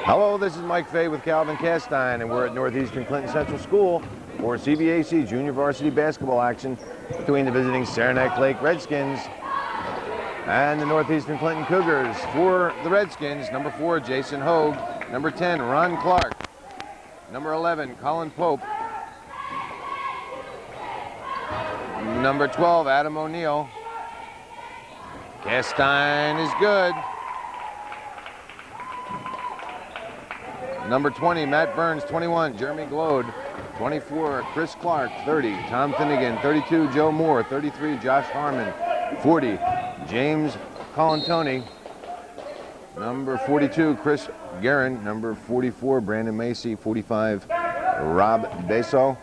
Hello, this is Mike Fay with Calvin Castine, and we're at Northeastern Clinton Central School for CVAC Junior Varsity Basketball action between the visiting Saranac Lake Redskins and the Northeastern Clinton Cougars. For the Redskins, number 4, Jason Hogue. Number 10, Ron Clark. Number 11, Colin Pope. Number 12, Adam O'Neill. Castine is good. Number 20, Matt Burns. 21, Jeremy Glode. 24, Chris Clark. 30, Tom Finnegan. 32, Joe Moore. 33, Josh Harmon. 40, James Colantoni. Number 42, Chris Guerin. Number 44, Brandon Macy. 45, Rob Beso.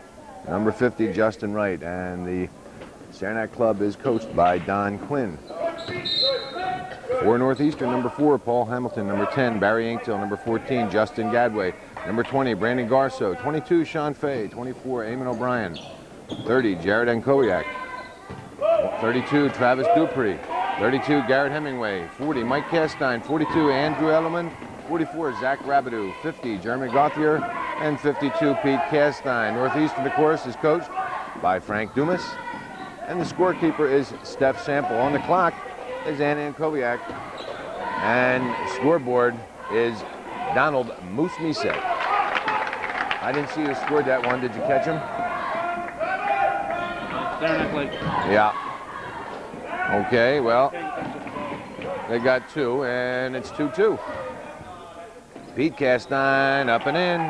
Number 50, Justin Wright. And the Saranac Club is coached by Don Quinn. For Northeastern, number 4, Paul Hamilton. Number 10, Barry Inktill. Number 14, Justin Gadway. Number 20, Brandon Garso. 22, Sean Fay. 24, Eamon O'Brien. 30, Jared Ankowiak. 32, Travis Dupree. 32, Garrett Hemingway. 40, Mike Castine. 42, Andrew Ellerman. 44, Zach Rabideau. 50, Jeremy Gauthier. And 52, Pete Castine. Northeastern, of course, is coached by Frank Dumas. And the scorekeeper is Steph Sample. On the clock is Anna Ankowiak. And scoreboard is Donald Moose Misek. I didn't see who scored that one. Did you catch him? Saranac Lake. Yeah. Okay, well, they got 2, and it's 2-2. Pete Castine up and in.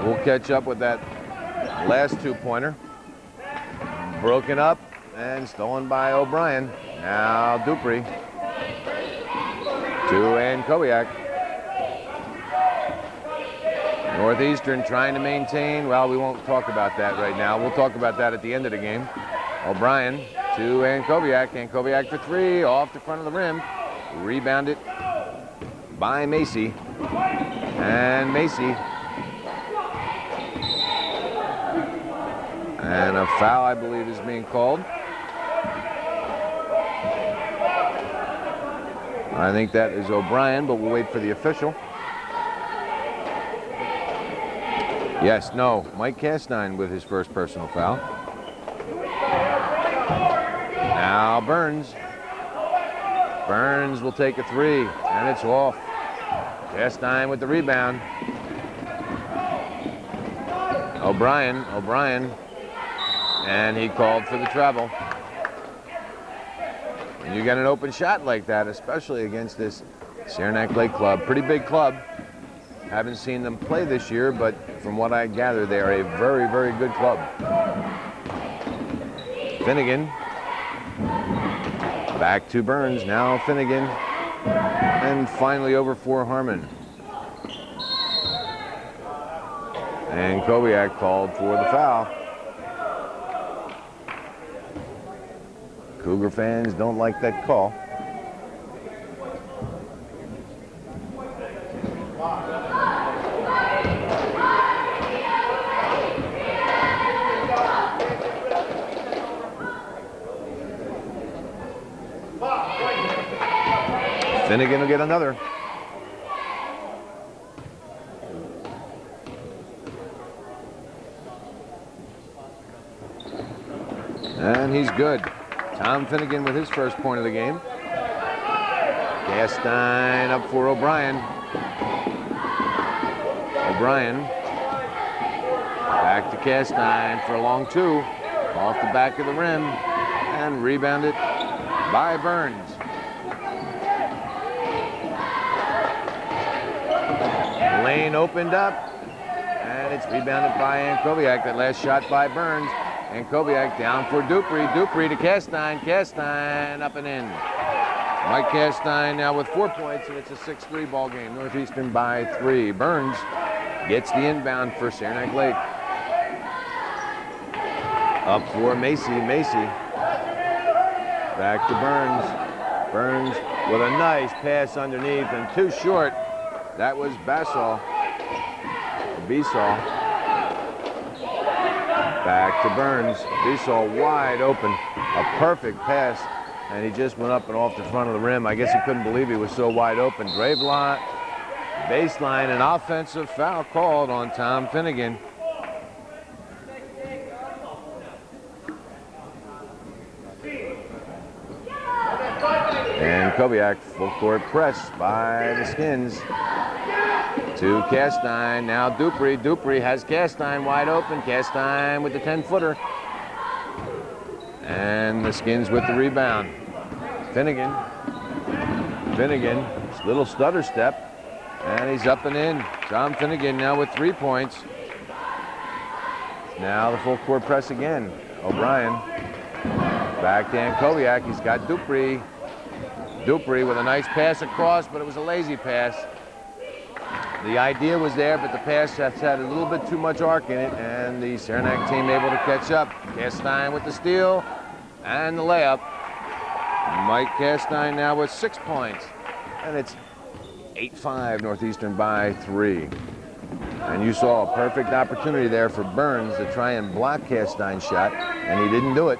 We'll catch up with that last 2-pointer. Broken up and stolen by O'Brien. Now Dupree to Ankowiak. Northeastern trying to maintain. Well, we won't talk about that right now. We'll talk about that at the end of the game. O'Brien to Ankowiak. Ankowiak for 3, off the front of the rim. Rebounded by Macy. And Macy. And a foul, I believe, is being called. I think that is O'Brien, but we'll wait for the official. Yes, no, Mike Castine with his first personal foul. Now Burns. Burns will take a 3, and it's off. Castine with the rebound. O'Brien, and he called for the travel. When you get an open shot like that, especially against this Saranac Lake club, pretty big club. Haven't seen them play this year, but from what I gather, they are a very, very good club. Finnegan. Back to Burns, now Finnegan. And finally over for Harmon. And Ankowiak called for the foul. Cougar fans don't like that call. Finnegan will get another. And he's good. Tom Finnegan with his first point of the game. Castine up for O'Brien. O'Brien back to Castine for a long 2. Off the back of the rim and rebounded by Burns. Lane opened up and it's rebounded by Ankowiak. That last shot by Burns. Ankowiak down for Dupree. Dupree to Castine. Castine up and in. Mike Castine now with 4 points, and it's a 6-3 ball game. Northeastern by 3. Burns gets the inbound for Saranac Lake. Up for Macy. Macy. Back to Burns. Burns with a nice pass underneath and too short. That was Basol. Back to Burns. Bissell wide open. A perfect pass and he just went up and off the front of the rim. I guess he couldn't believe he was so wide open. Graveline, baseline, an offensive foul called on Tom Finnegan. And Kobiak, full court press by the Skins to Castine. Now Dupree. Dupree has Castine wide open. Castine with the 10-footer. And the Skins with the rebound. Finnegan, little stutter step, and he's up and in. Tom Finnegan now with 3 points. Now the full court press again. O'Brien, backhand Kobiak, he's got Dupree. Dupree with a nice pass across, but it was a lazy pass. The idea was there, but the pass had a little bit too much arc in it, and the Saranac team able to catch up. Castine with the steal and the layup. Mike Castine now with 6 points, and it's 8-5 Northeastern by 3. And you saw a perfect opportunity there for Burns to try and block Castine's shot, and he didn't do it.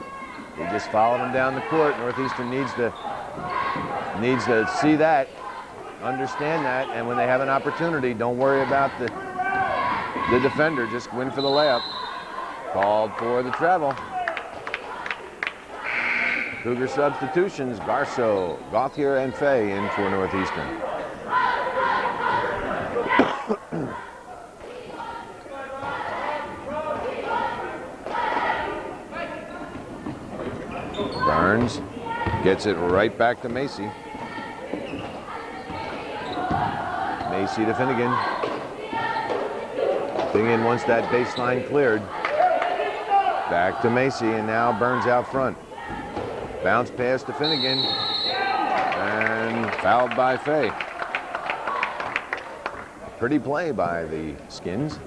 He just followed him down the court. Northeastern needs to see that, understand that, and when they have an opportunity, don't worry about the defender. Just win for the layup. Called for the travel. Cougar substitutions: Garceau, Gauthier, and Fay in for Northeastern. Burns gets it right back to Macy. Macy to Finnegan. Finnegan wants that baseline cleared. Back to Macy, and now Burns out front. Bounce pass to Finnegan, and fouled by Fay. Pretty play by the Skins.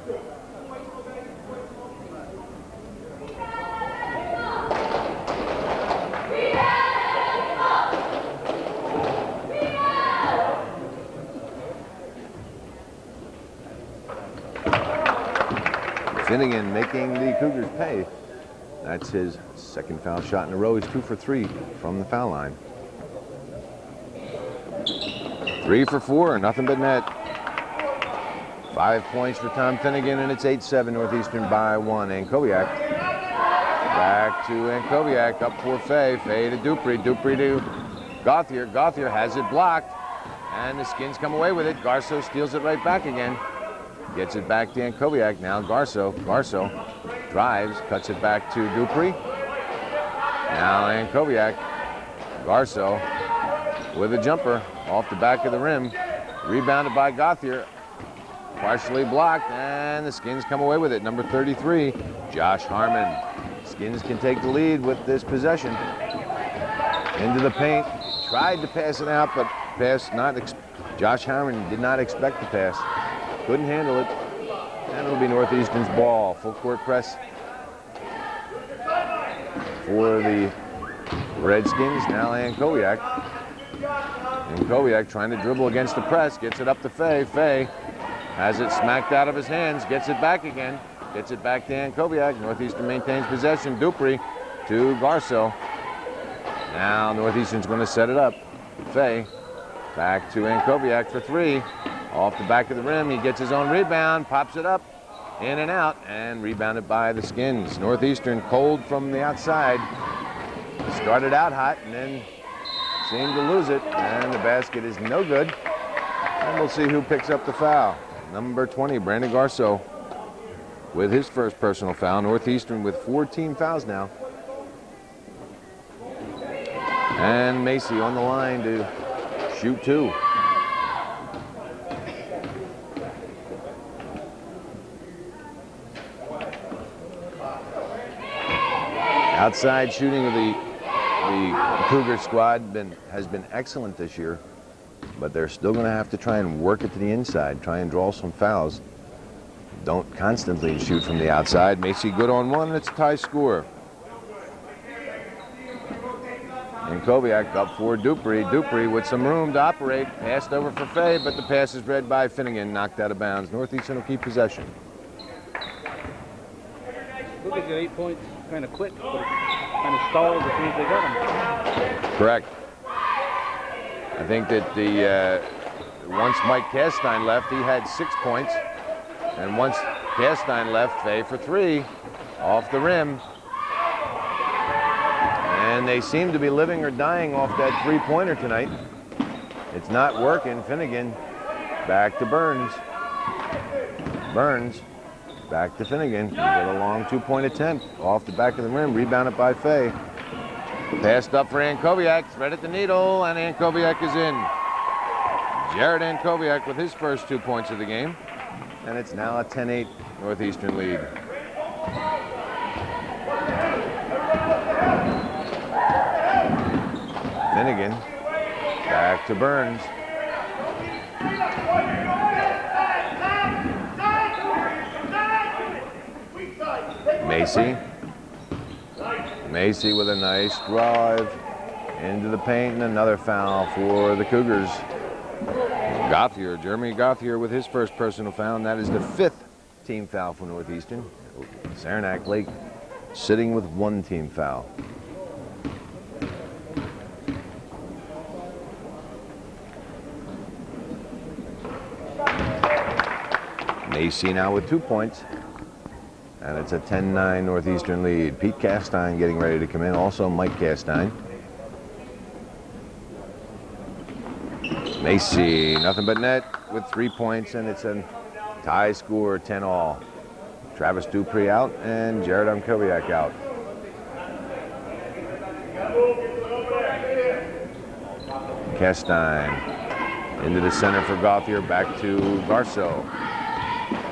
Finnegan making the Cougars pay. That's his second foul shot in a row. He's 2 for 3 from the foul line. 3 for 4, nothing but net. 5 points for Tom Finnegan, and it's 8-7 Northeastern by 1. Ankowiak back to Ankowiak, up for Fay. Fay to Dupree. Dupree to Gauthier. Gauthier has it blocked, and the Skins come away with it. Garceau steals it right back again. Gets it back to Ankowiak. Now Garceau. Garceau drives, cuts it back to Dupree. Now Ankowiak. Garceau with a jumper off the back of the rim. Rebounded by Gauthier. Partially blocked, and the Skins come away with it. Number 33, Josh Harmon. Skins can take the lead with this possession. Into the paint. Tried to pass it out, but pass not. Josh Harmon did not expect the pass. Couldn't handle it, and it'll be Northeastern's ball. Full court press for the Redskins. Now Ankowiak. Ankowiak trying to dribble against the press, gets it up to Fay. Fay has it smacked out of his hands, gets it back again, gets it back to Ankowiak. Northeastern maintains possession. Dupree to Garceau. Now Northeastern's going to set it up. Fay back to Ankowiak for 3. Off the back of the rim, he gets his own rebound, pops it up, in and out, and rebounded by the Skins. Northeastern cold from the outside. Started out hot and then seemed to lose it, and the basket is no good. And we'll see who picks up the foul. Number 20, Brandon Garceau, with his first personal foul. Northeastern with 4 team fouls now. And Macy on the line to shoot 2. Outside shooting of the Cougar squad has been excellent this year, but they're still going to have to try and work it to the inside, try and draw some fouls. Don't constantly shoot from the outside. Macy good on one, and it's a tie score. And Kobiak up for Dupree. Dupree with some room to operate. Passed over for Fay, but the pass is read by Finnegan, knocked out of bounds. Northeastern will keep possession. Cougars got 8 points kind of quick, but kind of stalled as soon as they got him. Correct. I think that once Mike Castine left, he had 6 points. And once Castine left, Fay for 3 off the rim. And they seem to be living or dying off that three-pointer tonight. It's not working. Finnegan back to Burns. Burns back to Finnegan with a long two-point attempt off the back of the rim, rebounded by Fay. Passed up for Ankoviak, thread at the needle, and Ankoviak is in. Jared Ankoviak with his first 2 points of the game, and it's now a 10-8 Northeastern lead. Finnegan back to Burns. Macy with a nice drive into the paint, and another foul for the Cougars. Gauthier, Jeremy Gauthier with his first personal foul, and that is the 5th team foul for Northeastern. Saranac Lake sitting with 1 team foul. Macy now with 2 points. And it's a 10-9 Northeastern lead. Pete Castine getting ready to come in. Also Mike Castine. Macy, nothing but net with 3 points, and it's a tie score, 10-all. Travis Dupree out and Jared Ankoviak out. Castine into the center for Gauthier, back to Garceau.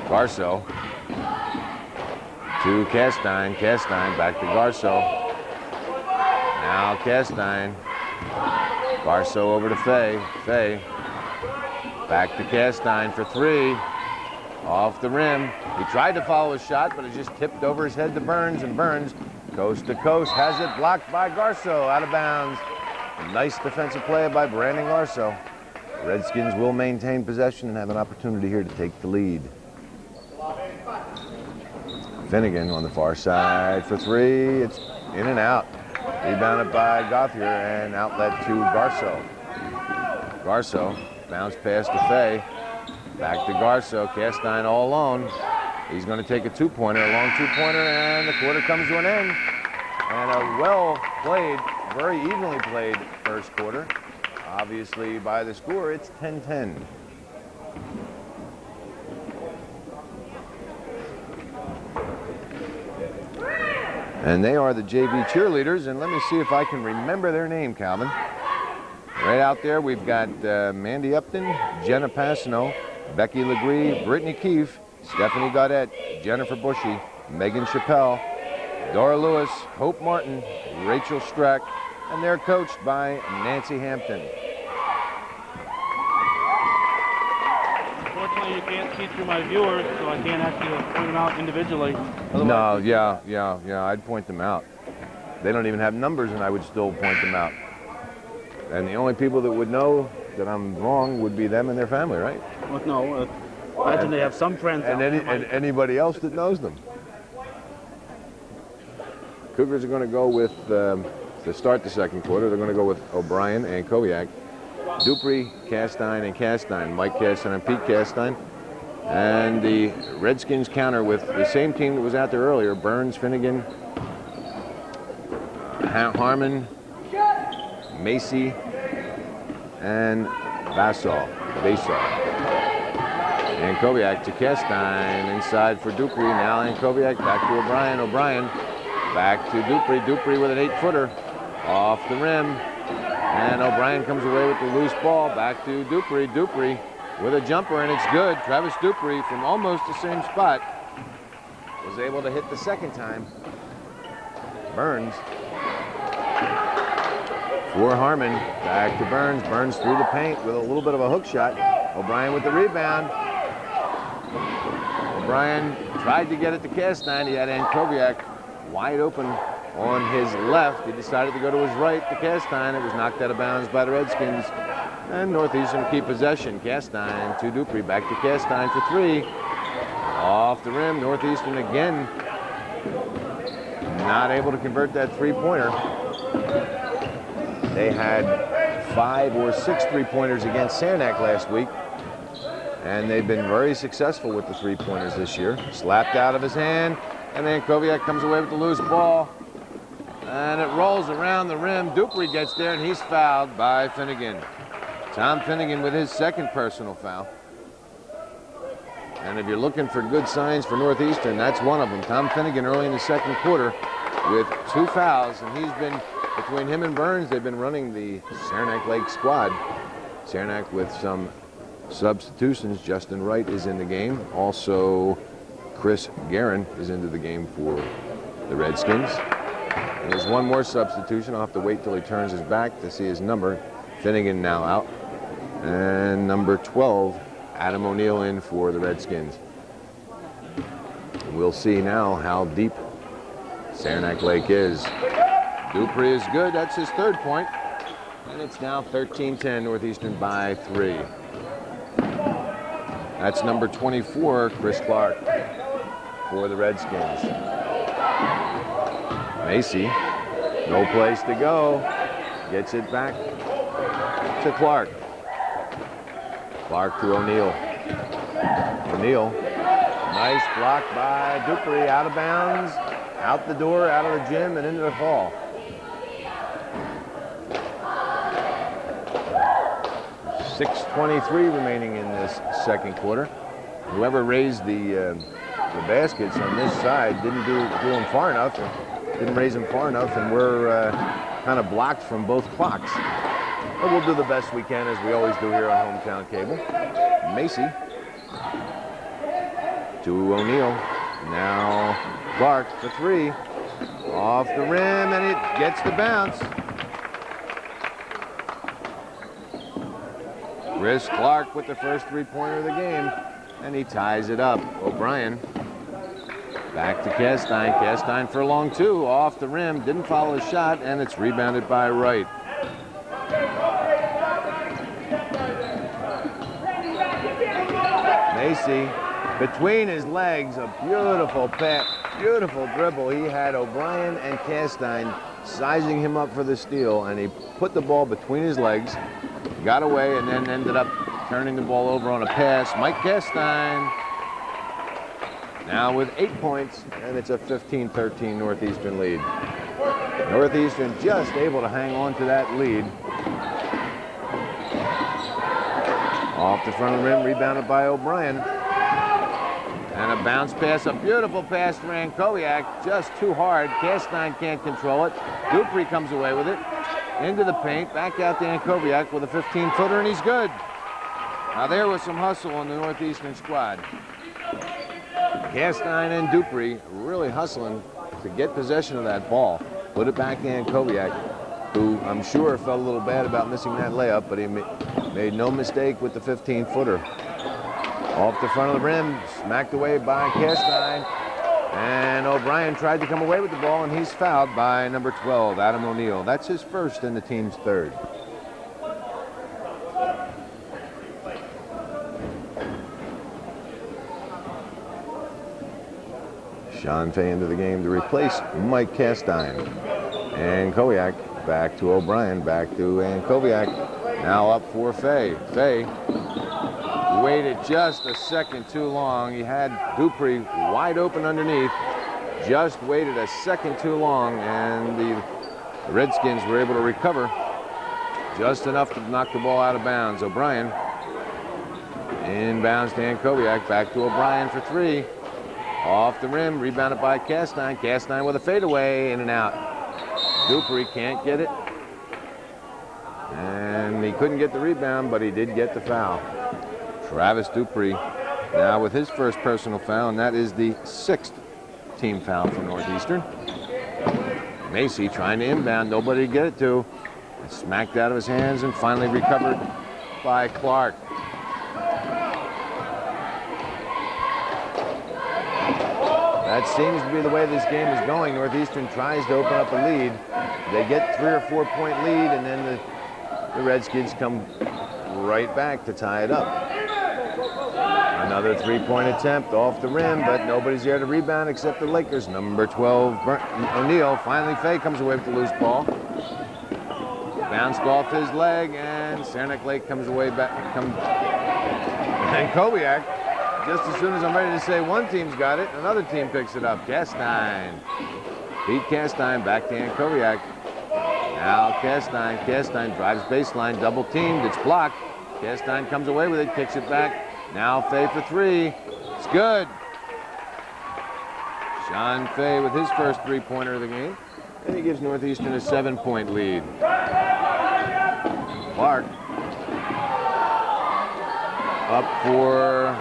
Garceau to Castine. Castine back to Garceau. Now Castine. Garceau over to Fay. Fay back to Castine for 3. Off the rim. He tried to follow his shot, but it just tipped over his head to Burns, and Burns, coast to coast, has it blocked by Garceau, out of bounds. Nice defensive play by Brandon Garceau. Redskins will maintain possession and have an opportunity here to take the lead. Finnegan on the far side for 3. It's in and out. Rebounded by Gauthier and outlet to Garceau. Garceau, bounce pass to Fay. Back to Garceau. Castine all alone. He's going to take a 2-pointer, a long 2-pointer, and the quarter comes to an end. And a well played, very evenly played first quarter. Obviously, by the score, it's 10-10. And they are the JV cheerleaders, and let me see if I can remember their name, Calvin. Right out there, we've got Mandy Upton, Jenna Passano, Becky Legree, Brittany Keefe, Stephanie Gaudette, Jennifer Bushy, Megan Chappelle, Dora Lewis, Hope Martin, Rachel Strack, and they're coached by Nancy Hampton. Unfortunately, you can't see through my viewers, so I can't actually point them out individually. No, yeah, I'd point them out. They don't even have numbers, and I would still point them out. And the only people that would know that I'm wrong would be them and their family, right? Well, no, imagine they have some friends. And anybody else that knows them. Cougars are going to go with, to start the second quarter, they're going to go with O'Brien and Koviak, Dupree, Castine, and Castine, Mike Castine and Pete Castine. And the Redskins counter with the same team that was out there earlier, Burns, Finnegan, Harmon, Macy, and Basal. And Koviak to Castine, inside for Dupree. Now and Koviak back to O'Brien. O'Brien back to Dupree. Dupree with an 8-footer off the rim. And O'Brien comes away with the loose ball. Back to Dupree. Dupree with a jumper, and it's good. Travis Dupree from almost the same spot was able to hit the second time. Burns for Harmon. Back to Burns. Burns through the paint with a little bit of a hook shot. O'Brien with the rebound. O'Brien tried to get it to Castine. He had Ankoviak wide open on his left. He decided to go to his right to Castine. It was knocked out of bounds by the Redskins. And Northeastern keep possession. Castine to Dupree. Back to Castine for 3. Off the rim. Northeastern again not able to convert that three-pointer. They had 5 or 6 three-pointers against Saranac last week, and they've been very successful with the three-pointers this year. Slapped out of his hand, and then Koviak comes away with the loose ball, and it rolls around the rim. Dupree gets there, and he's fouled by Finnegan. Tom Finnegan with his second personal foul. And if you're looking for good signs for Northeastern, that's one of them. Tom Finnegan early in the second quarter with 2 fouls, and he's been, between him and Burns, they've been running the Saranac Lake squad. Saranac with some substitutions. Justin Wright is in the game. Also, Chris Guerin is into the game for the Redskins. And there's one more substitution. I'll have to wait till he turns his back to see his number. Finnegan now out. And number 12, Adam O'Neill, in for the Redskins. We'll see now how deep Saranac Lake is. Dupree is good. That's his 3rd point. And it's now 13-10, Northeastern by 3. That's number 24, Chris Clark, for the Redskins. Macy, no place to go. Gets it back to Clark. Clark to O'Neill. O'Neill, nice block by Dupree, out of bounds, out the door, out of the gym, and into the hall. .6:23 remaining in this second quarter. Whoever raised the baskets on this side didn't do them far enough, didn't raise them far enough, and we're kind of blocked from both clocks. But we'll do the best we can, as we always do here on Hometown Cable. Macy to O'Neill. Now Clark for 3. Off the rim, and it gets the bounce. Chris Clark with the first three-pointer of the game, and he ties it up. O'Brien back to Castine. Castine for a long 2. Off the rim, didn't follow his shot, and it's rebounded by Wright. Macy, between his legs, a beautiful pass, beautiful dribble. He had O'Brien and Castine sizing him up for the steal, and he put the ball between his legs, got away, and then ended up turning the ball over on a pass. Mike Castine now with 8 points, and it's a 15-13 Northeastern lead. Northeastern just able to hang on to that lead. Off the front of the rim, rebounded by O'Brien. And a bounce pass, a beautiful pass to Rankowiak, just too hard. Castine can't control it. Dupree comes away with it. Into the paint, back out to Rankowiak with a 15-footer, and he's good. Now there was some hustle on the Northeastern squad. Castine and Dupree really hustling to get possession of that ball. Put it back to Rankowiak, who I'm sure felt a little bad about missing that layup, but he made no mistake with the 15-footer. Off the front of the rim, smacked away by Castine. And O'Brien tried to come away with the ball, and he's fouled by number 12, Adam O'Neill. That's his first and the team's 3rd. Sean Fay into the game to replace Mike Castine. And Kowiak back to O'Brien, back to Rankowiak. Now up for Fay. Fay waited just a second too long. He had Dupree wide open underneath. Just waited a second too long, and the Redskins were able to recover just enough to knock the ball out of bounds. O'Brien inbounds to Rankowiak, back to O'Brien for 3. Off the rim, rebounded by Castine. Castine with a fadeaway, in and out. Dupree can't get it. And he couldn't get the rebound, but he did get the foul. Travis Dupree now with his first personal foul, and that is the 6th team foul for Northeastern. Macy trying to inbound, nobody to get it to. It's smacked out of his hands and finally recovered by Clark. That seems to be the way this game is going. Northeastern tries to open up a lead. They get 3 or 4 point lead, and then the Redskins come right back to tie it up. Another three-point attempt off the rim, but nobody's there to rebound except the Lakers. Number 12, O'Neal. Finally, Fay comes away with the loose ball. Bounced off his leg, and Saranac Lake comes away back. And Kobiak, just as soon as I'm ready to say one team's got it, another team picks it up. Castine. Pete Castine, backhand Kobiak. Now Castine drives baseline, double teamed, it's blocked. Castine comes away with it, kicks it back. Now Fay for three. It's good. Sean Fay with his first three-pointer of the game. And he gives Northeastern a 7-point lead. Clark. Up for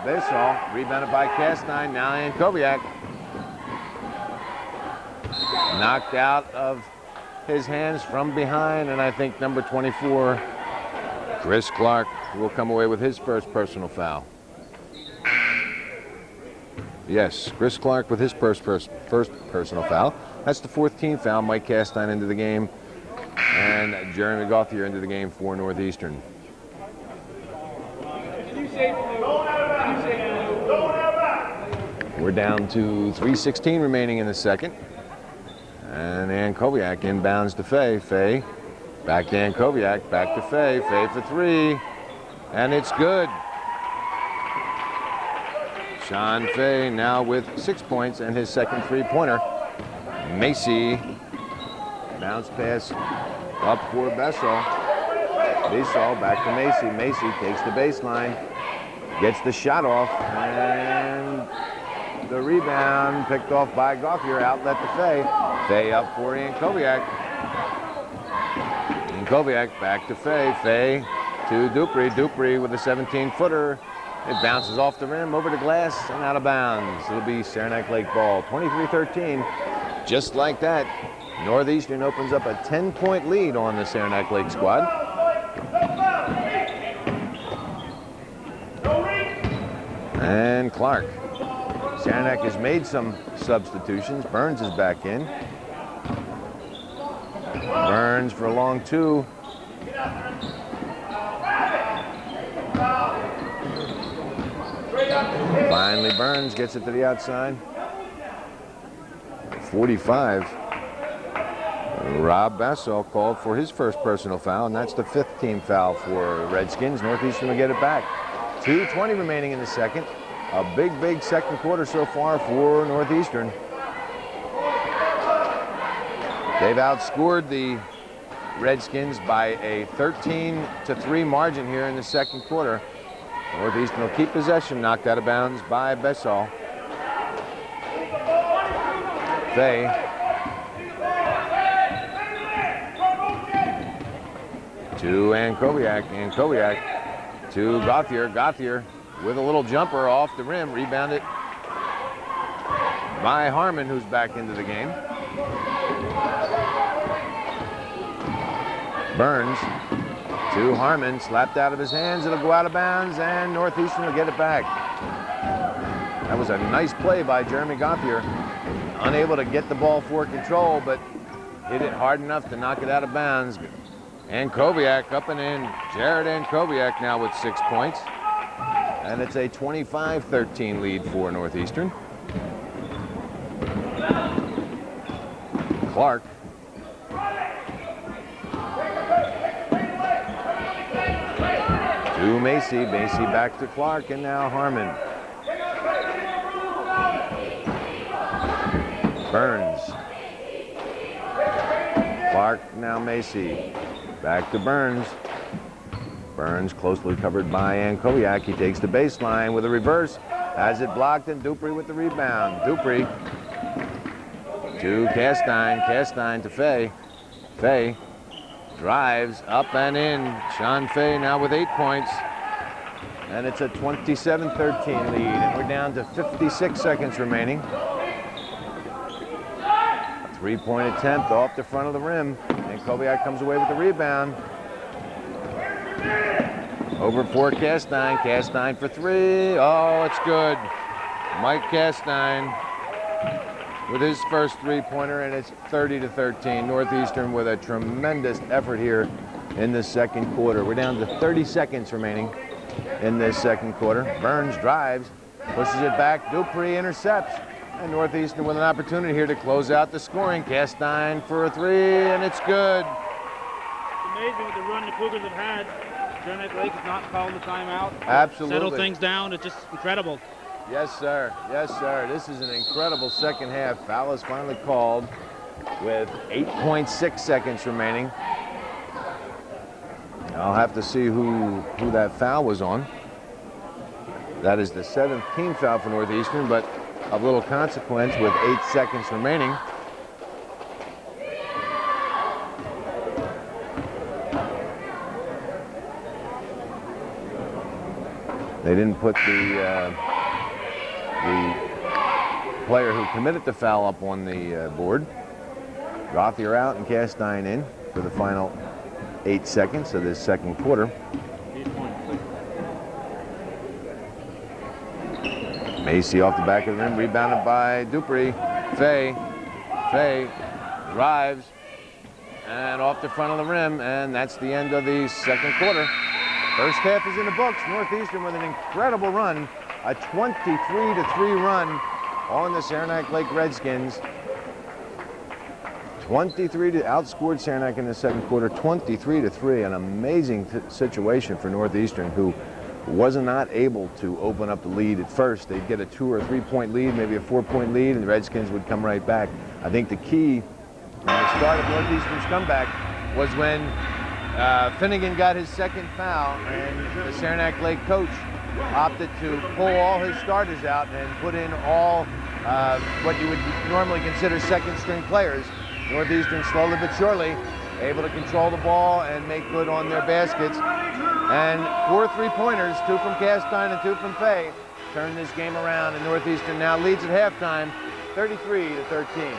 Basall. Rebounded by Castine. Now Kobiak. Knocked out of his hands from behind. And I think number 24, Chris Clark, will come away with his first personal foul. Yes, Chris Clark with his first personal foul. That's the fourth team foul. Mike Castine into the game, and Jeremy Gauthier into the game for Northeastern. We're down to 3:16 remaining in the second. And Kobiak inbounds to Fay. Fay, back to Kobiak, back to Fay. Fay for three. And it's good. Sean Fay now with 6 points and his second three-pointer. Macy, bounce pass up for Basall. Basall back to Macy. Macy takes the baseline, gets the shot off, and the rebound picked off by Gauthier. Outlet to Fay. Fay up for Kobiak. Kobiak back to Fay. Fay to Dupree. Dupree with a 17-footer. It bounces off the rim, over the glass, and out of bounds. It'll be Saranac Lake ball, 23-13. Just like that, Northeastern opens up a 10-point lead on the Saranac Lake squad. And Clark. Saranac has made some substitutions. Burns is back in. Burns for a long two. Finally, Burns gets it to the outside. 45. Rob Basall called for his first personal foul, and that's the fifth team foul for Redskins. Northeastern will get it back. 2:20 remaining in the second. A big second quarter so far for Northeastern. They've outscored the Redskins by a 13-3 margin here in the second quarter. Northeastern will keep possession, knocked out of bounds by Basall. Fay. To Kobiak. Kobiak to Gauthier. Gauthier with a little jumper off the rim. Rebounded by Harmon, who's back into the game. Burns to Harmon, slapped out of his hands. It'll go out of bounds, and Northeastern will get it back. That was a nice play by Jeremy Gauthier. Unable to get the ball for control, but hit it hard enough to knock it out of bounds. And Kobiak up and in. Jared Kobiak now with 6 points. And it's a 25-13 lead for Northeastern. Clark. To Macy. Macy back to Clark, and now Harmon. Burns. Clark, now Macy. Back to Burns. Burns closely covered by Kobiak. He takes the baseline with a reverse. Has it blocked, and Dupree with the rebound. Dupree to Castine. Castine to Fay. Fay drives up and in. Sean Fay now with 8 points. And it's a 27-13 lead, and we're down to 56 seconds remaining. Three-point attempt off the front of the rim, and Kobiak comes away with the rebound. Over for Castine. Castine for three. Oh, it's good. Mike Castine with his first three-pointer, and it's 30-13. Northeastern with a tremendous effort here in the second quarter. We're down to 30 seconds remaining. in this second quarter. Burns drives, pushes it back. Dupree intercepts. And Northeastern with an opportunity here to close out the scoring. Castine for a three, and it's good. It's amazing with the run the Cougars have had. Saranac Lake is not calling the timeout. Absolutely. Settle things down. It's just incredible. Yes, sir. Yes, sir. This is an incredible second half. Foul is finally called with 8.6 seconds remaining. I'll have to see who that foul was on. That is the 7th team foul for Northeastern, but of little consequence with 8 seconds remaining. They didn't put the player who committed the foul up on the board. Rothier out and Castine in for the final 8 seconds of this second quarter. Macy off the back of the rim, rebounded by Dupree. Fay drives and off the front of the rim, and that's the end of the second quarter. First half is in the books. Northeastern with an incredible run, a 23-3 run on the Saranac Lake Redskins. 23 to outscored Saranac in the second quarter, 23-3. An amazing situation for Northeastern, who was not able to open up the lead at first. They'd get a 2 or 3 point lead, maybe a 4 point lead, and the Redskins would come right back. I think the key in the start of Northeastern's comeback was when Finnegan got his second foul, and the Saranac Lake coach opted to pull all his starters out and put in all what you would normally consider second-string players. Northeastern slowly but surely able to control the ball and make good on their baskets. And 4 3-pointers, 2 from Castine and 2 from Fay, turn this game around, and Northeastern now leads at halftime, 33-13.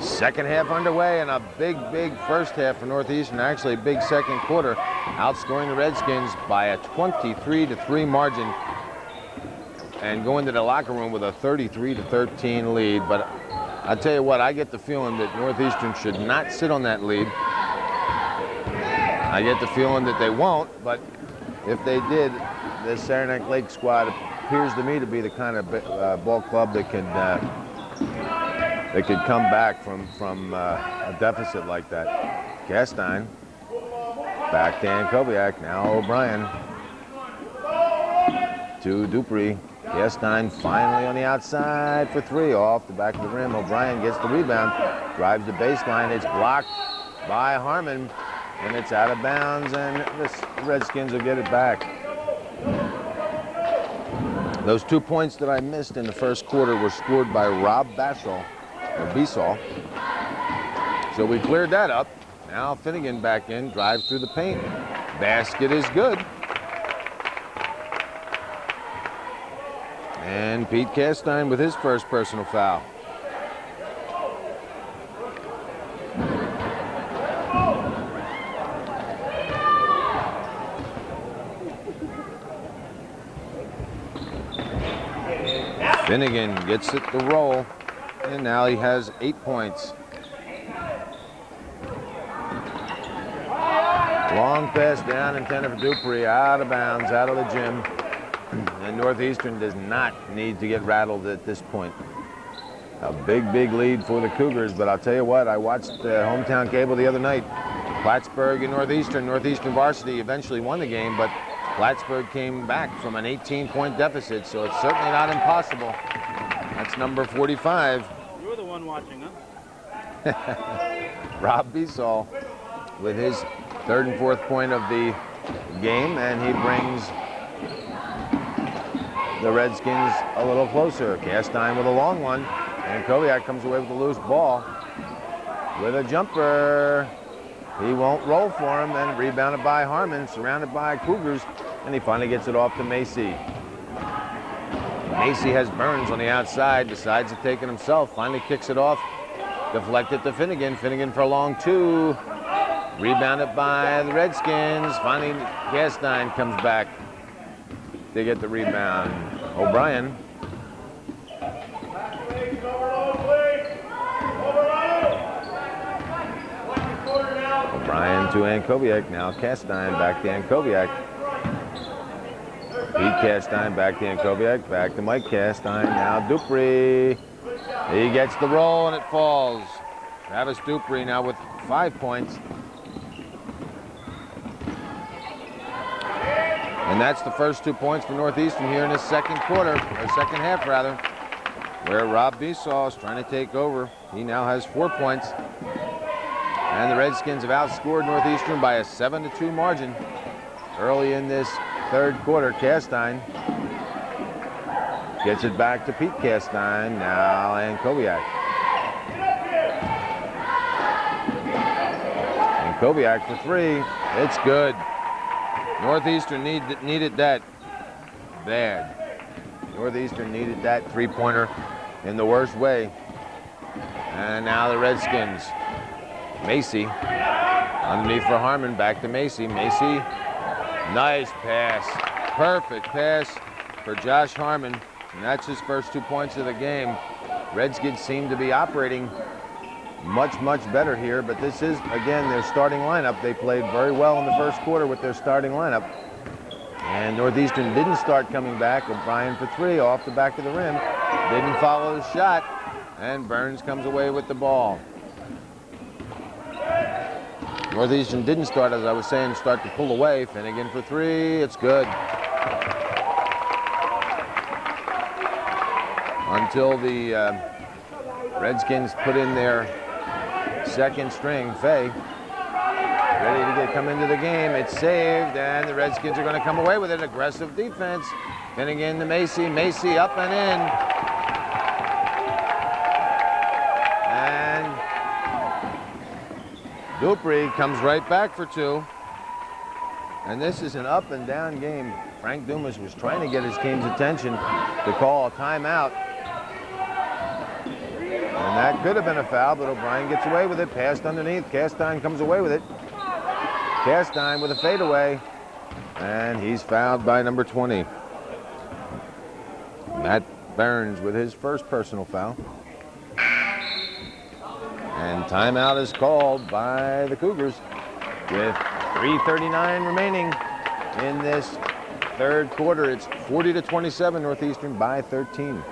Second half underway, and a big first half for Northeastern. Actually, a big second quarter, outscoring the Redskins by a 23-3 margin and going to the locker room with a 33-13 lead. But I tell you what, I get the feeling that Northeastern should not sit on that lead. I get the feeling that they won't, but if they did, the Saranac Lake squad appears to me to be the kind of ball club that could come back from a deficit like that. Castine, back to Kobiak, now O'Brien. To Dupree. Castine finally on the outside for 3, off the back of the rim. O'Brien gets the rebound, drives the baseline. It's blocked by Harmon, and it's out of bounds, and the Redskins will get it back. Those 2 points that I missed in the first quarter were scored by Rob Bashaw. Besall. So we cleared that up. Now Finnegan back in, drives through the paint. Basket is good. And Pete Castine with his first personal foul. Finnegan gets it to roll. And now he has 8 points. Long pass down, intended for Dupree, out of bounds, out of the gym. And Northeastern does not need to get rattled at this point. A big, big lead for the Cougars, but I'll tell you what, I watched hometown cable the other night. Plattsburgh and Northeastern varsity eventually won the game, but Plattsburgh came back from an 18-point deficit, so it's certainly not impossible. That's number 45. You were the one watching, huh? Rob Beasall with his third and fourth point of the game, and he brings the Redskins a little closer. Castine with a long one, and Koviak comes away with a loose ball with a jumper. He won't roll for him, and rebounded by Harmon, surrounded by Cougars, and he finally gets it off to Macy. Macy has Burns on the outside, decides to take it himself, finally kicks it off, deflected to Finnegan. Finnegan for a long two, rebounded by the Redskins. Finally, Castine comes back to get the rebound. O'Brien. O'Brien to Ankoviak. Now Castine back to Ankoviak. Pete Castine back to Ankoviak. Back to Mike Castine. Now Dupree. He gets the roll and it falls. Travis Dupree now with 5 points. And that's the first 2 points for Northeastern here in this second quarter, or second half rather, where Rob Beasall is trying to take over. He now has 4 points. And the Redskins have outscored Northeastern by a 7-2 margin early in this third quarter. Castine gets it back to Pete Castine, now Ankoviak. Ankoviak for three, it's good. Northeastern needed that bad. Northeastern needed that three-pointer in the worst way. And now the Redskins. Macy underneath for Harmon, back to Macy. Macy, nice pass. Perfect pass for Josh Harmon. And that's his first 2 points of the game. Redskins seem to be operating much, much better here, but this is, again, their starting lineup. They played very well in the first quarter with their starting lineup. And Northeastern didn't start coming back. O'Brien for three, off the back of the rim. Didn't follow the shot, and Burns comes away with the ball. Northeastern didn't start, as I was saying, start to pull away. Finnegan for three, it's good. Until the Redskins put in their second string, Fay, ready to come into the game. It's saved, and the Redskins are going to come away with it. Aggressive defense. Finnegan to Macy. Macy up and in. And Dupree comes right back for two. And this is an up and down game. Frank Dumas was trying to get his team's attention to call a timeout. And that could have been a foul, but O'Brien gets away with it. Passed underneath. Castine comes away with it. Castine with a fadeaway. And he's fouled by number 20. Matt Burns with his first personal foul. And timeout is called by the Cougars with 3:39 remaining in this third quarter. It's 40-27, Northeastern by 13.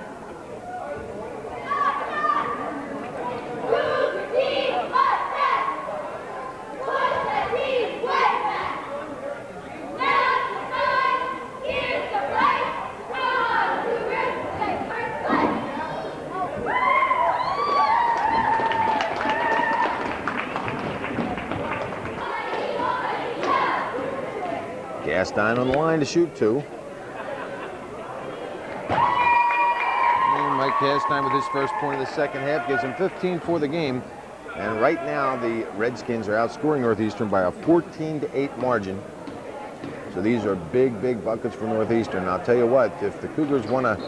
Castine on the line to shoot two. And Mike Castine with his first point of the second half gives him 15 for the game. And right now the Redskins are outscoring Northeastern by a 14-8 margin. So these are big, big buckets for Northeastern. And I'll tell you what, if the Cougars want to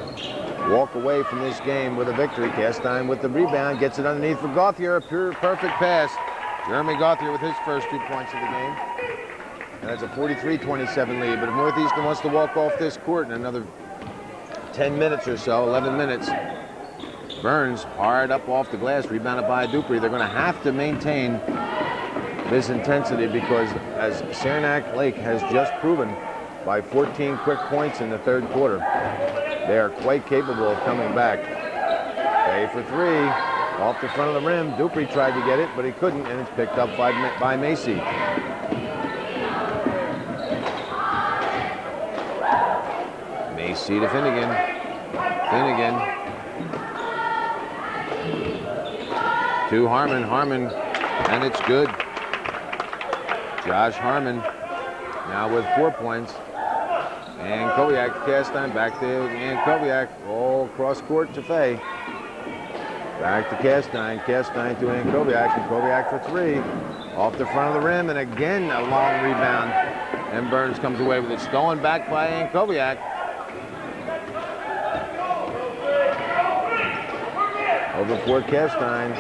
walk away from this game with a victory, Castine with the rebound, gets it underneath for Gauthier, a pure perfect pass. Jeremy Gauthier with his first 2 points of the game. And that's a 43-27 lead. But if Northeastern wants to walk off this court in another 10 minutes or so, 11 minutes, Burns hard up off the glass, rebounded by Dupree. They're going to have to maintain this intensity because, as Saranac Lake has just proven, by 14 quick points in the third quarter. They are quite capable of coming back. Fay for three, off the front of the rim. Dupree tried to get it, but he couldn't, and it's picked up by Macy. Macy to Finnegan. Finnegan to Harmon. Harmon, and it's good. Josh Harmon now with 4 points. And Koviak to Castine, back to Koviak, all cross court to Fay. Back to Castine, Castine to Koviak, and Koviak for three. Off the front of the rim, and again a long rebound. And Burns comes away with it, stolen back by Koviak. Over for Castine.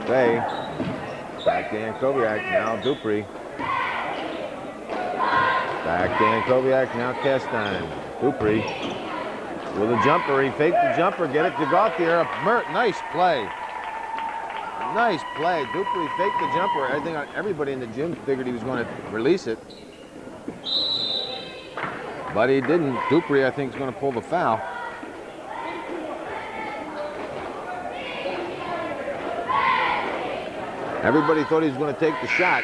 Fay. Back to Koviak, now Dupree. Back to Koviak, now Castine. Dupree with a jumper. He faked the jumper, get it to Gauthier. Nice play. Nice play. Dupree faked the jumper. I think everybody in the gym figured he was going to release it. But he didn't. Dupree, I think, is going to pull the foul. Everybody thought he was going to take the shot,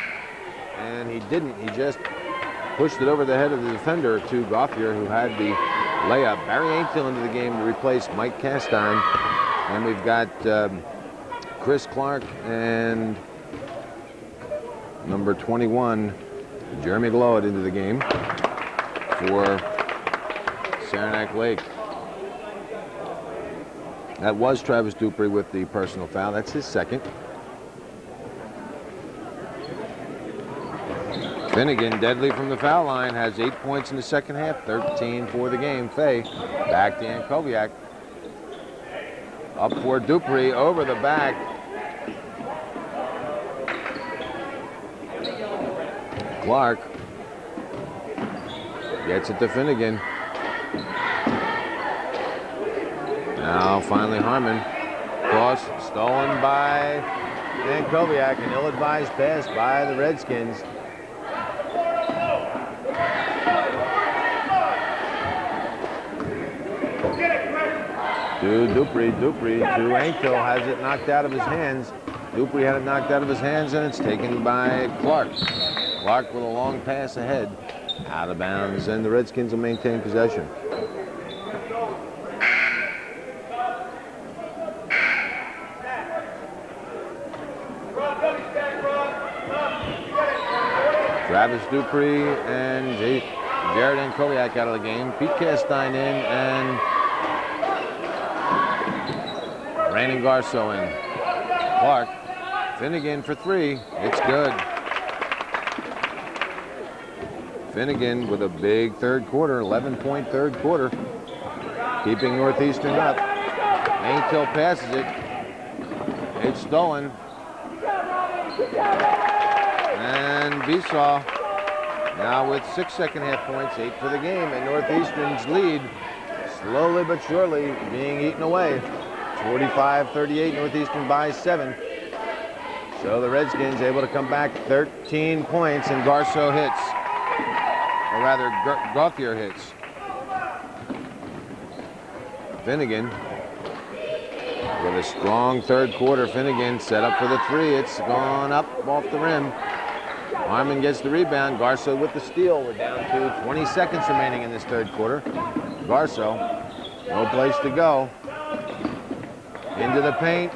and he didn't. He just pushed it over the head of the defender to Gauthier, who had the layup. Barry Aintill into the game to replace Mike Castine. And we've got Chris Clark and number 21, Jeremy Glowett, into the game for Saranac Lake. That was Travis Dupree with the personal foul. That's his second. Finnegan, deadly from the foul line, has 8 points in the second half, 13 for the game. Fay, back to Koviak. Up for Dupree, over the back. Clark gets it to Finnegan. Now finally Harmon. Cross stolen by Koviak, an ill-advised pass by the Redskins. To Dupree to Aintill, has it knocked out of his hands. Dupree had it knocked out of his hands, and it's taken by Clark. Clark with a long pass ahead, out of bounds, and the Redskins will maintain possession. Travis Dupree and Jared Koviak out of the game. Pete Castine in, and Brandon Garceau in. Clark, Finnegan for three. It's good. Finnegan with a big third quarter, 11-point third quarter, keeping Northeastern up. Aintill passes it. It's stolen. And Besaw now with 6 second half points, 8 for the game, and Northeastern's lead slowly but surely being eaten away. 45-38, Northeastern by 7. So the Redskins able to come back 13 points, and Garceau hits. Or rather, Gauthier hits. Finnegan with a strong third quarter. Finnegan set up for the three. It's gone up off the rim. Harmon gets the rebound. Garceau with the steal. We're down to 20 seconds remaining in this third quarter. Garceau, no place to go. Into the paint.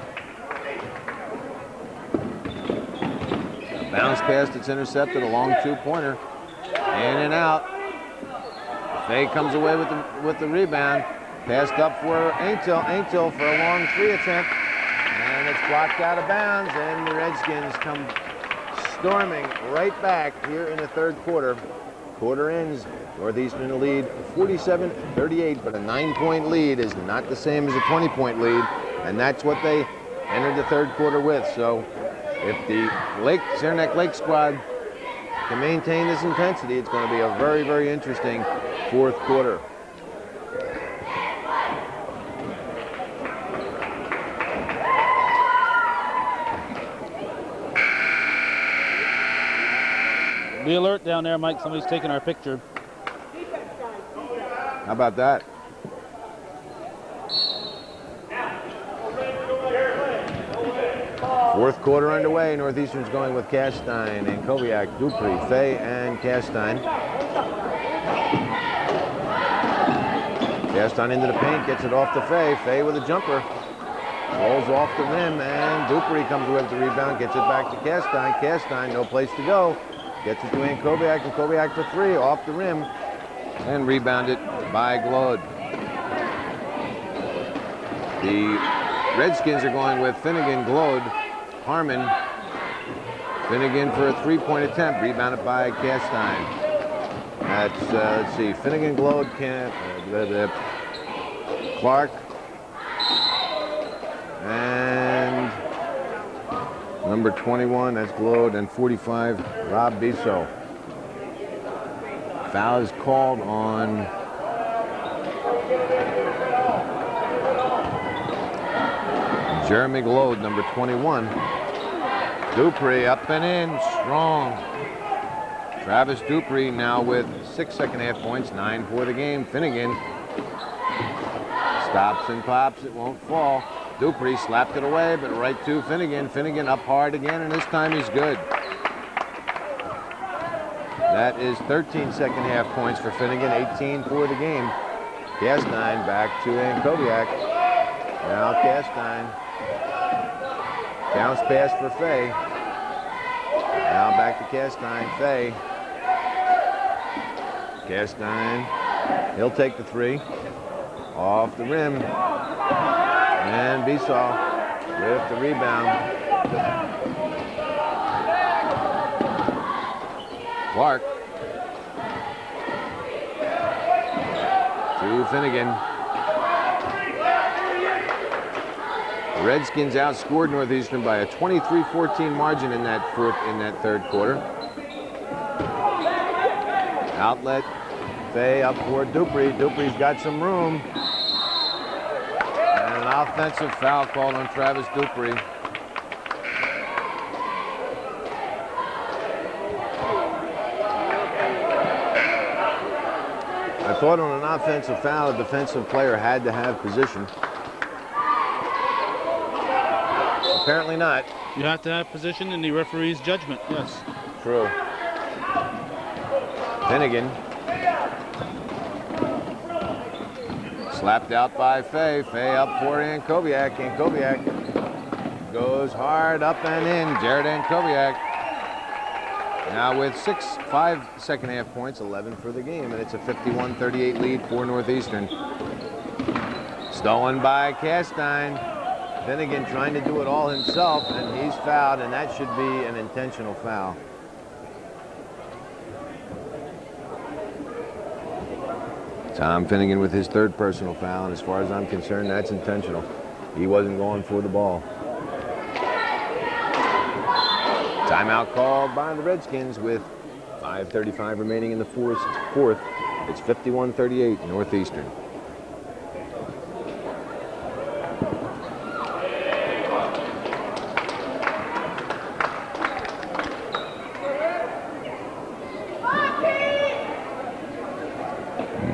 A bounce pass that's intercepted, a long two-pointer. In and out. Fay comes away with the rebound. Passed up for Aintill. Aintill for a long three attempt. And it's blocked out of bounds, and the Redskins come storming right back here in the third quarter. Quarter ends. Northeastern in the lead 47-38, but a 9-point lead is not the same as a 20-point lead, and that's what they entered the third quarter with. So if the Saranac Lake squad can maintain this intensity, it's going to be a very, very interesting fourth quarter. Be alert down there, Mike. Somebody's taking our picture. How about that? Fourth quarter underway. Northeastern's going with Castine and Kobiak, Dupree, Fay, and Castine. Castine into the paint, gets it off to Fay. Fay with a jumper. Rolls off the rim, and Dupree comes away with the rebound, gets it back to Castine. Castine, no place to go. Gets it to Ann Kobiak, and Kobiak for three, off the rim, and rebounded by Glode. The Redskins are going with Finnegan, Glode, Harmon. Finnegan for a three-point attempt, rebounded by Castine. That's, let's see, Finnegan, Glode, Clark, and number 21, that's Glode, and 45, Rob Bisso. Foul is called on Jeremy Glode, number 21. Dupree up and in, strong. Travis Dupree now with 6 second-half points, 9 for the game. Finnegan stops and pops, it won't fall. Dupree slapped it away, but right to Finnegan. Finnegan up hard again, and this time he's good. That is 13 second-half points for Finnegan, 18 for the game. Castine back to Ankobiak. Now Castine. Bounce pass for Fay. Now back to Castine. Fay. Castine. He'll take the three. Off the rim. And Besaw with the rebound. Clark. To Finnegan. The Redskins outscored Northeastern by a 23-14 margin in that third quarter. Outlet. Fay up for Dupree. Dupree's got some room. And an offensive foul called on Travis Dupree. I thought on an offensive foul, a defensive player had to have position. Apparently not. You have to have position in the referee's judgment, yes. True. Finnegan. Slapped out by Fay. Fay up for Ankobiak. Ankobiak goes hard up and in. Jared Ankobiak. Now with 5 second-half points, 11 for the game, and it's a 51-38 lead for Northeastern. Stolen by Castine. Finnegan trying to do it all himself, and he's fouled, and that should be an intentional foul. Tom Finnegan with his third personal foul, and as far as I'm concerned, that's intentional. He wasn't going for the ball. Timeout called by the Redskins with 5:35 remaining in the fourth. It's 51-38 Northeastern.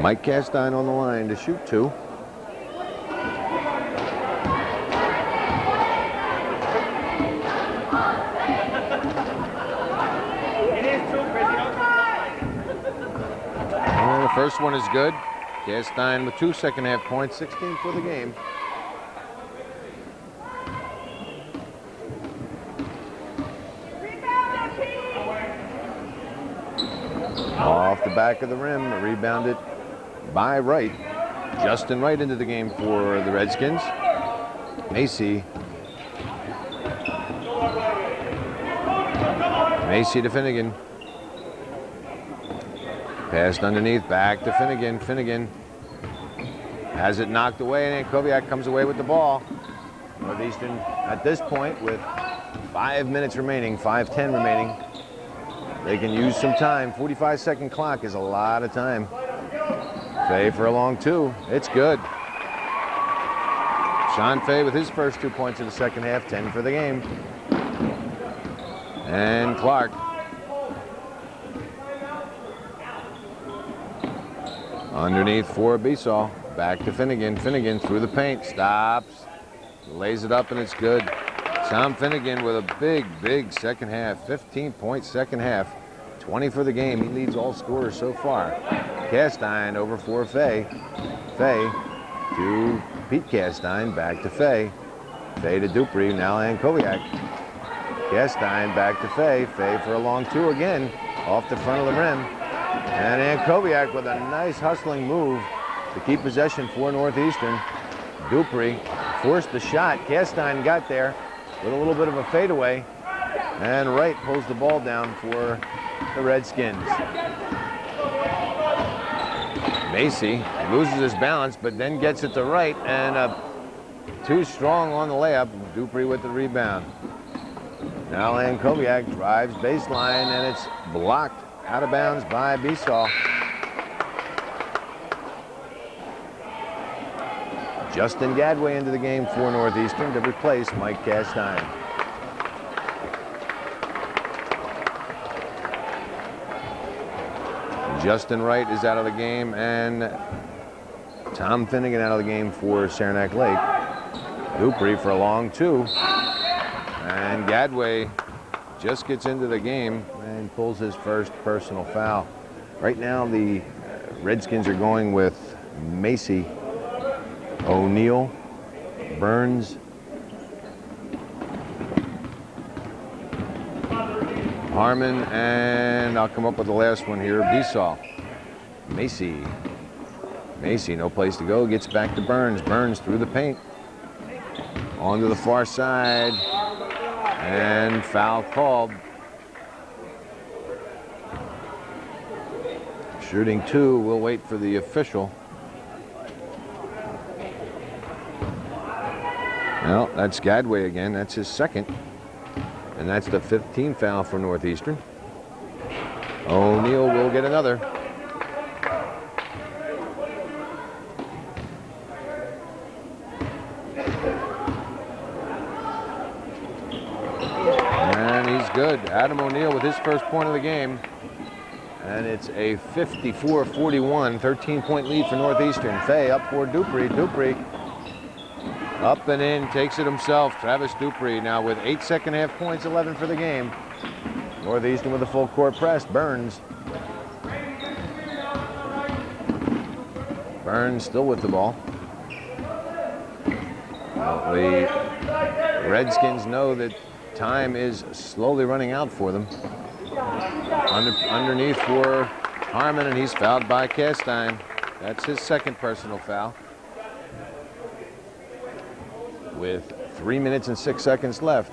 Mike Castine on the line to shoot two. And the first one is good. Castine with 2 second-half points, 16 for the game. Off the back of the rim, rebounded by Wright. Justin Wright into the game for the Redskins. Macy to Finnegan. Passed underneath, back to Finnegan. Finnegan has it knocked away, and Kobiak comes away with the ball. Northeastern at this point with 5 minutes remaining, 5:10 remaining. They can use some time. 45-second clock is a lot of time. Fay for a long two. It's good. Sean Fay with his first 2 points in the second half, 10 for the game. And Clark. Underneath for Besaw. Back to Finnegan. Finnegan through the paint. Stops. Lays it up and it's good. Tom Finnegan with a big second half. 15-point second half. 20 for the game. He leads all scorers so far. Castine over for Fay. Fay to Pete Castine. Back to Fay. Fay to Dupree. Now Ankowiak. Castine back to Fay. Fay for a long two again. Off the front of the rim. And Ankowiak with a nice hustling move to keep possession for Northeastern. Dupree forced the shot. Castine got there with a little bit of a fadeaway. And Wright pulls the ball down for the Redskins. Macy loses his balance, but then gets it to Wright, and too strong on the layup. Dupree with the rebound. Now Ankowiak drives baseline, and it's blocked out of bounds by Besaw. Justin Gadway into the game for Northeastern to replace Mike Castine. Justin Wright is out of the game, and Tom Finnegan out of the game for Saranac Lake. Dupree for a long two. And Gadway just gets into the game and pulls his first personal foul. Right now the Redskins are going with Macy, O'Neill, Burns, Harmon, and I'll come up with the last one here, Besaw. Macy. Macy, no place to go, gets back to Burns. Burns through the paint. Onto the far side. And foul called. Shooting two, we'll wait for the official. Well, that's Gadway again, that's his second. And that's the 15th foul for Northeastern. O'Neill will get another. And he's good. Adam O'Neill with his first point of the game. And it's a 54-41, 13-point lead for Northeastern. Fay up for Dupree. Dupree up and in, takes it himself. Travis Dupree now with 8 second half points, 11 for the game. Northeastern with a full court press. Burns. Burns still with the ball. Well, the Redskins know that time is slowly running out for them. Underneath for Harmon, and he's fouled by Castine. That's his second personal foul. With 3 minutes and 6 seconds left.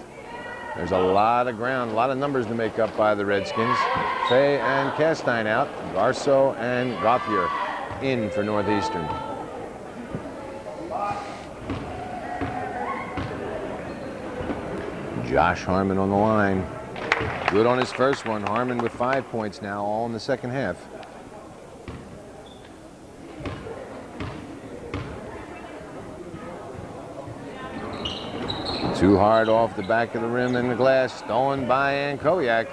There's a lot of ground, a lot of numbers to make up by the Redskins. Fay and Castine out. Garceau and Gauthier in for Northeastern. Josh Harmon on the line. Good on his first one. Harmon with 5 points now, all in the second half. Too hard off the back of the rim and the glass. Stolen by Ankowiak.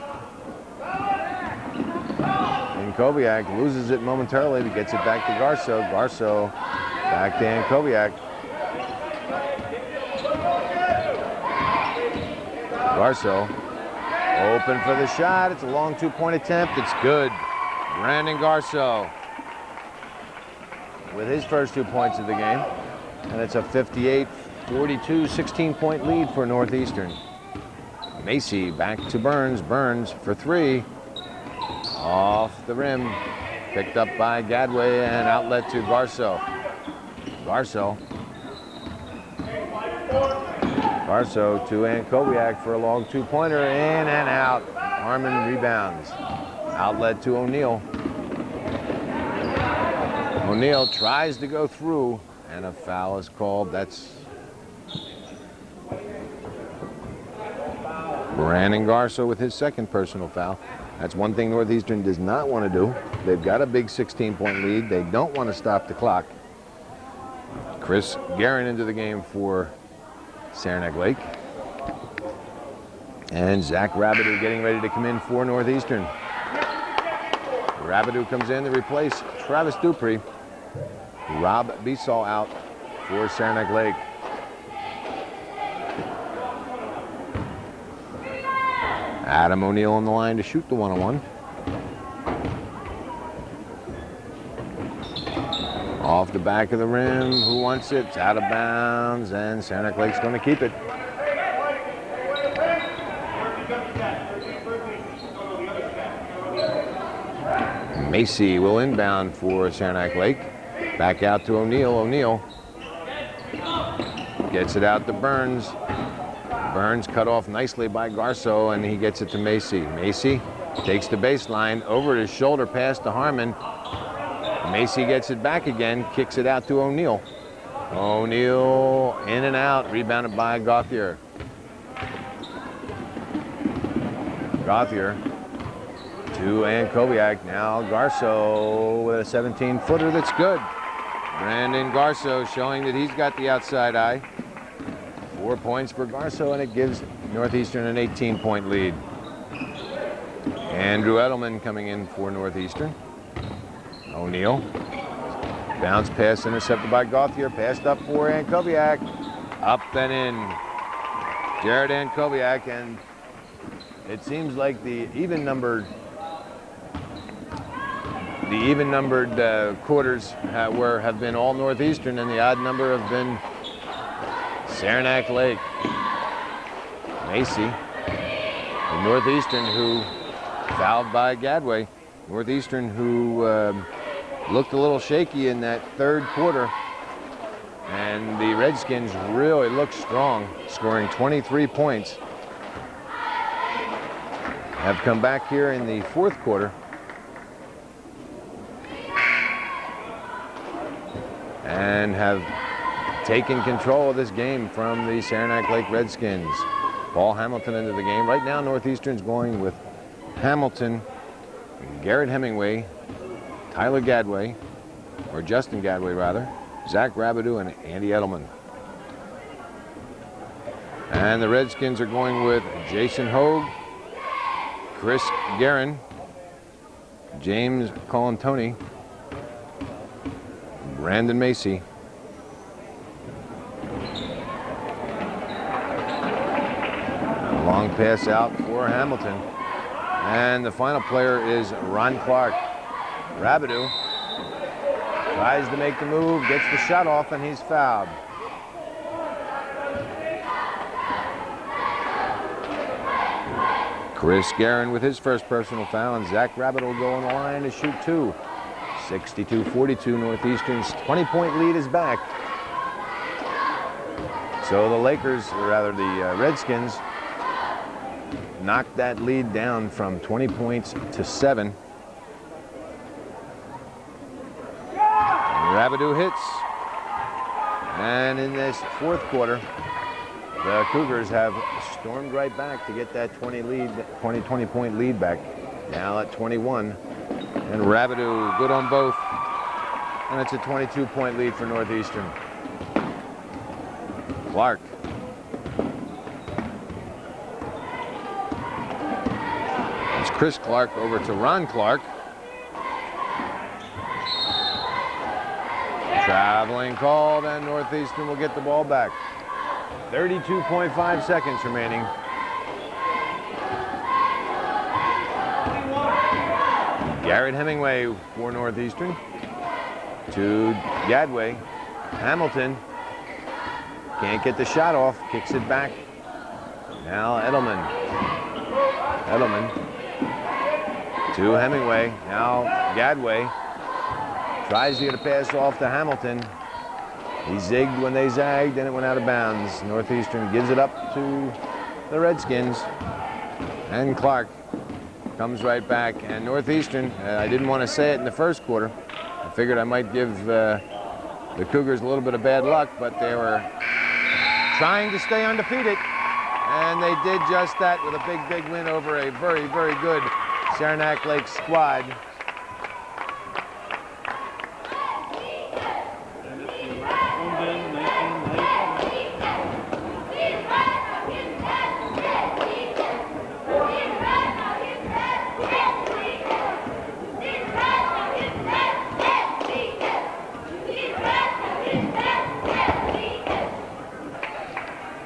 Ankowiak loses it momentarily, but gets it back to Garceau. Garceau back to Ankowiak. Garceau open for the shot. It's a long two-point attempt. It's good. Brandon Garceau with his first 2 points of the game. And it's a 58-42, 16-point lead for Northeastern. Macy back to Burns. Burns for three. Off the rim. Picked up by Gadway and outlet to Garceau. Garceau. Garceau to Ankowiak for a long two-pointer. In and out. Harmon rebounds. Outlet to O'Neill. O'Neill tries to go through, and a foul is called. That's Brandon Garceau with his second personal foul. That's one thing Northeastern does not want to do. They've got a big 16-point lead. They don't want to stop the clock. Chris Guerin into the game for Saranac Lake. And Zach Rabideau getting ready to come in for Northeastern. Rabideau comes in to replace Travis Dupree. Rob Besall out for Saranac Lake. Adam O'Neill on the line to shoot the 1-on-1. Off the back of the rim. Who wants it? It's out of bounds, and Saranac Lake's going to keep it. Macy will inbound for Saranac Lake. Back out to O'Neill. O'Neill gets it out to Burns. Burns cut off nicely by Garceau, and he gets it to Macy. Macy takes the baseline, over his shoulder pass to Harmon. Macy gets it back again, kicks it out to O'Neill. O'Neill in and out, rebounded by Gauthier. Gauthier to Ankowiak. Now Garceau with a 17-footer that's good. Brandon Garceau showing that he's got the outside eye. 4 points for Garceau, and it gives Northeastern an 18-point lead. Andrew Edelman coming in for Northeastern. O'Neill. Bounce pass intercepted by Gauthier. Passed up for Ankowiak. Up and in. Jared Ankowiak, and it seems like the even-numbered quarters have been all Northeastern, and the odd number have been Saranac Lake. Macy, the Northeastern, who fouled by Gadway. Northeastern, who looked a little shaky in that third quarter, and the Redskins really looked strong, scoring 23 points. Have come back here in the fourth quarter and have taken control of this game from the Saranac Lake Redskins. Paul Hamilton into the game. Right now, Northeastern's going with Hamilton, Garrett Hemingway, Tyler Gadway, or Justin Gadway rather, Zach Rabideau, and Andy Edelman. And the Redskins are going with Jason Hogue, Chris Guerin, James Colantoni, Brandon Macy. A long pass out for Hamilton. And the final player is Ron Clark. Rabideau tries to make the move, gets the shot off, and he's fouled. Chris Guerin with his first personal foul, and Zach Rabideau will go on the line to shoot two. 62-42, Northeastern's 20-point lead is back. So the Lakers, or rather the Redskins, knocked that lead down from 20 points to 7. Rabideau hits. And in this fourth quarter, the Cougars have stormed right back to get that 20-point lead back. Now at 21. And Rabideau good on both. And it's a 22-point lead for Northeastern. Clark. It's Chris Clark over to Ron Clark. Traveling called, and Northeastern will get the ball back. 32.5 seconds remaining. Garrett Hemingway for Northeastern. To Gadway. Hamilton can't get the shot off, kicks it back. Now Edelman. Edelman to Hemingway. Now Gadway tries to get a pass off to Hamilton. He zigged when they zagged, and it went out of bounds. Northeastern gives it up to the Redskins. And Clark comes right back. And Northeastern, I didn't want to say it in the first quarter. I figured I might give the Cougars a little bit of bad luck, but they were trying to stay undefeated. And they did just that with a big, big win over a very, very good Saranac Lake squad.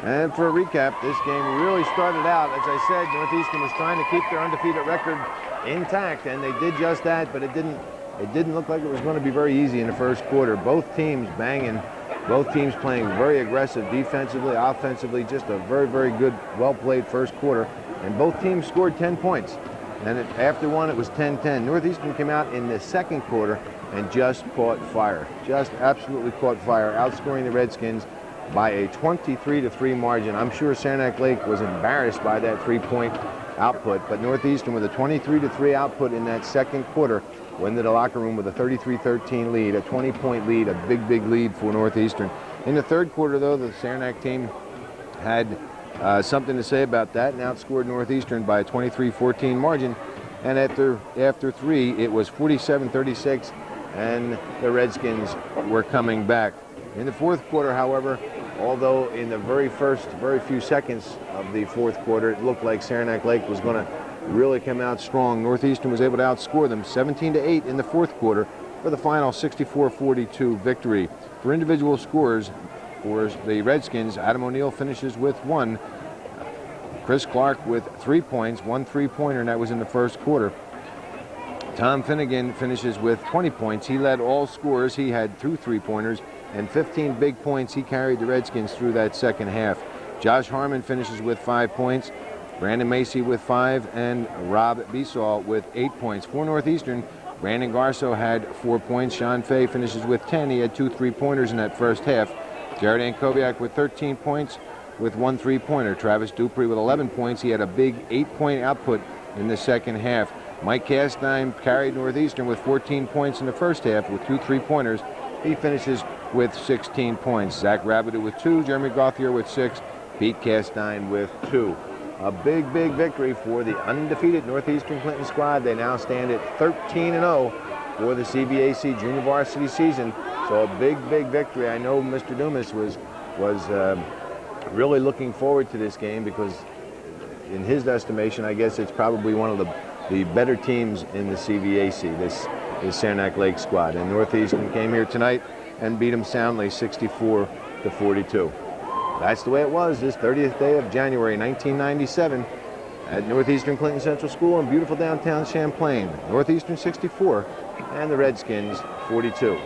And for a recap, this game really started out, as I said, Northeastern was trying to keep their undefeated record intact, and they did just that, but it didn't look like it was going to be very easy in the first quarter. Both teams banging, both teams playing very aggressive defensively, offensively, just a very, very good, well-played first quarter, and both teams scored 10 points. And after one, it was 10-10. Northeastern came out in the second quarter and just caught fire, just absolutely caught fire, outscoring the Redskins by a 23-3 margin. I'm sure Saranac Lake was embarrassed by that three-point output, but Northeastern with a 23-3 output in that second quarter went to the locker room with a 33-13 lead, a 20-point lead, a big, big lead for Northeastern. In the third quarter, though, the Saranac team had something to say about that and outscored Northeastern by a 23-14 margin, and after three, it was 47-36, and the Redskins were coming back. In the fourth quarter, however, although in the very few seconds of the fourth quarter, it looked like Saranac Lake was going to really come out strong, Northeastern was able to outscore them 17-8 in the fourth quarter for the final 64-42 victory. For individual scores for the Redskins, Adam O'Neill finishes with 1. Chris Clark with 3 points, 1 3-pointer, and that was in the first quarter. Tom Finnegan finishes with 20 points. He led all scorers. He had 2 3-pointers and 15 big points. He carried the Redskins through that second half. Josh Harmon finishes with 5 points. Brandon Macy with 5, and Rob Besaw with 8 points. For Northeastern, Brandon Garso had 4 points. Sean Fay finishes with 10. He had 2 3-pointers in that first half. Jared Ankoviak with 13 points with 1 3-pointer. Travis Dupree with 11 points. He had a big 8-point output in the second half. Mike Castine carried Northeastern with 14 points in the first half with 2 3-pointers. He finishes with 16 points. Zach Rabideau with 2, Jeremy Gauthier with 6, Pete Castine with 2. A big, big victory for the undefeated Northeastern Clinton squad. They now stand at 13-0 for the CVAC junior varsity season. So a big, big victory. I know Mr. Dumas was really looking forward to this game because in his estimation, I guess it's probably one of the better teams in the CVAC, this Saranac Lake squad. And Northeastern came here tonight and beat them soundly 64-42. That's the way it was this 30th day of January 1997 at Northeastern Clinton Central School in beautiful downtown Champlain. Northeastern 64 and the Redskins 42.